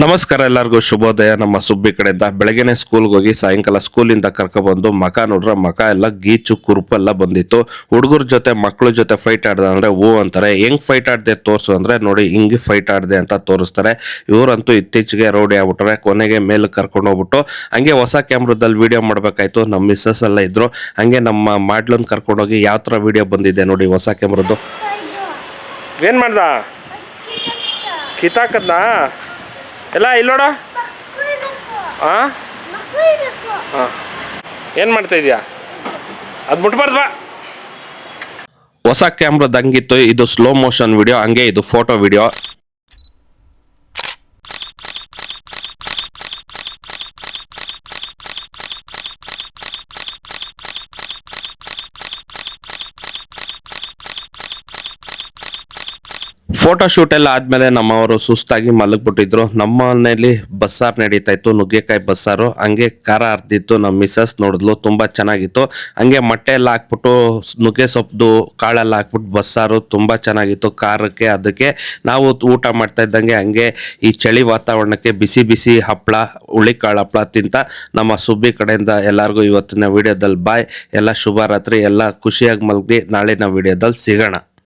ನಮಸ್ಕಾರ, ಎಲ್ಲರಿಗೂ ಶುಭೋದಯ. ನಮ್ಮ ಸುಬ್ಬಿ ಕಡೆಯಿಂದ ಬೆಳಗ್ಗೆನೆ ಸ್ಕೂಲ್ಗೆ ಹೋಗಿ ಸಾಯಂಕಾಲ ಸ್ಕೂಲಿಂದ ಕರ್ಕೊಬಂದು ಮಕ ನೋಡ್ರೆ ಮಕ ಎಲ್ಲ ಗೀಚು ಕುರುಪೆಲ್ಲ ಬಂದಿತ್ತು. ಹುಡುಗರ ಜೊತೆ ಮಕ್ಳ ಜೊತೆ ಫೈಟ್ ಆಡ್ದೆ ಅಂದ್ರೆ ಓ ಅಂತಾರೆ. ಹೆಂಗ್ ಫೈಟ್ ಆಡ್ದೆ ತೋರ್ಸು ಅಂದ್ರೆ ನೋಡಿ ಹಿಂಗೆ ಫೈಟ್ ಆಡ್ದೆ ಅಂತ ತೋರಿಸ್ತಾರೆ. ಇವರಂತೂ ಇತ್ತೀಚೆಗೆ ರೌಡಿ ಆಗ್ಬಿಟ್ರೆ. ಕೊನೆಗೆ ಮೇಲೆ ಕರ್ಕೊಂಡು ಹೋಗ್ಬಿಟ್ಟು ಹಂಗೆ ಹೊಸ ಕ್ಯಾಮ್ರಾದಲ್ಲಿ ವಿಡಿಯೋ ಮಾಡ್ಬೇಕಾಯ್ತು. ನಮ್ಮ ಮಿಸ್ಸಸ್ ಎಲ್ಲ ಇದ್ರು. ಹಂಗೆ ನಮ್ಮ ಮಾಡ್ಲನ್ ಕರ್ಕೊಂಡೋಗಿ ಯಾವ ತರ ವಿಡಿಯೋ ಬಂದಿದೆ ನೋಡಿ ಹೊಸ ಕ್ಯಾಮ್ರದ್ದು. ಏನ್ ಮಾಡ್ದ? ಕಿತಾಕದ್ನಾ ಎಲ್ಲ ಇಲ್ಲೋಡ. ಹಾಂ ಹಾಂ, ಏನು ಮಾಡ್ತಾ ಇದೀಯಾ? ಅದು ಮುಟ್ಬಾರ್ದು. ಹೊಸ ಕ್ಯಾಮ್ರಾದ ಹಂಗಿತ್ತು. ಇದು ಸ್ಲೋ ಮೋಷನ್ ವಿಡಿಯೋ, ಹಂಗೆ ಇದು ಫೋಟೋ ವಿಡಿಯೋ. ಫೋಟೋ ಶೂಟ್ ಎಲ್ಲ ಆದ್ಮೇಲೆ ನಮ್ಮವರು ಸುಸ್ತಾಗಿ ಮಲಗ್ಬಿಟ್ಟಿದ್ರು. ನಮ್ಮ ಮನೇಲಿ ಬಸ್ಸಾರು ನಡೀತಾ ಇತ್ತು, ನುಗ್ಗೆಕಾಯಿ ಬಸ್ಸಾರು. ಹಂಗೆ ಖಾರ ಅರ್ದಿತ್ತು. ನಮ್ಮ ಮಿಸ್ಸಸ್ ನೋಡಿದ್ಲು, ತುಂಬಾ ಚೆನ್ನಾಗಿತ್ತು. ಹಂಗೆ ಮೊಟ್ಟೆ ಎಲ್ಲ ಹಾಕ್ಬಿಟ್ಟು ನುಗ್ಗೆ ಸೊಪ್ಪು ಕಾಳೆಲ್ಲ ಹಾಕ್ಬಿಟ್ಟು ಬಸ್ಸಾರು ತುಂಬಾ ಚೆನ್ನಾಗಿತ್ತು. ಖಾರಕ್ಕೆ ಅದಕ್ಕೆ ನಾವು ಊಟ ಮಾಡ್ತಾ ಇದ್ದಂಗೆ ಹಂಗೆ ಈ ಚಳಿ ವಾತಾವರಣಕ್ಕೆ ಬಿಸಿ ಬಿಸಿ ಹಪ್ಪಳ, ಹುಳಿಕಾಳು ಹಪ್ಪಳ ತಿಂತ ನಮ್ಮ ಸುಬ್ಬಿ ಕಡೆಯಿಂದ ಎಲ್ಲರಿಗೂ ಇವತ್ತಿನ ವಿಡಿಯೋದಲ್ಲಿ ಬಾಯ್. ಎಲ್ಲ ಶುಭರಾತ್ರಿ, ಎಲ್ಲ ಖುಷಿಯಾಗಿ ಮಲಗಿ ನಾಳಿನ ವಿಡಿಯೋದಲ್ಲಿ ಸಿಗೋಣ.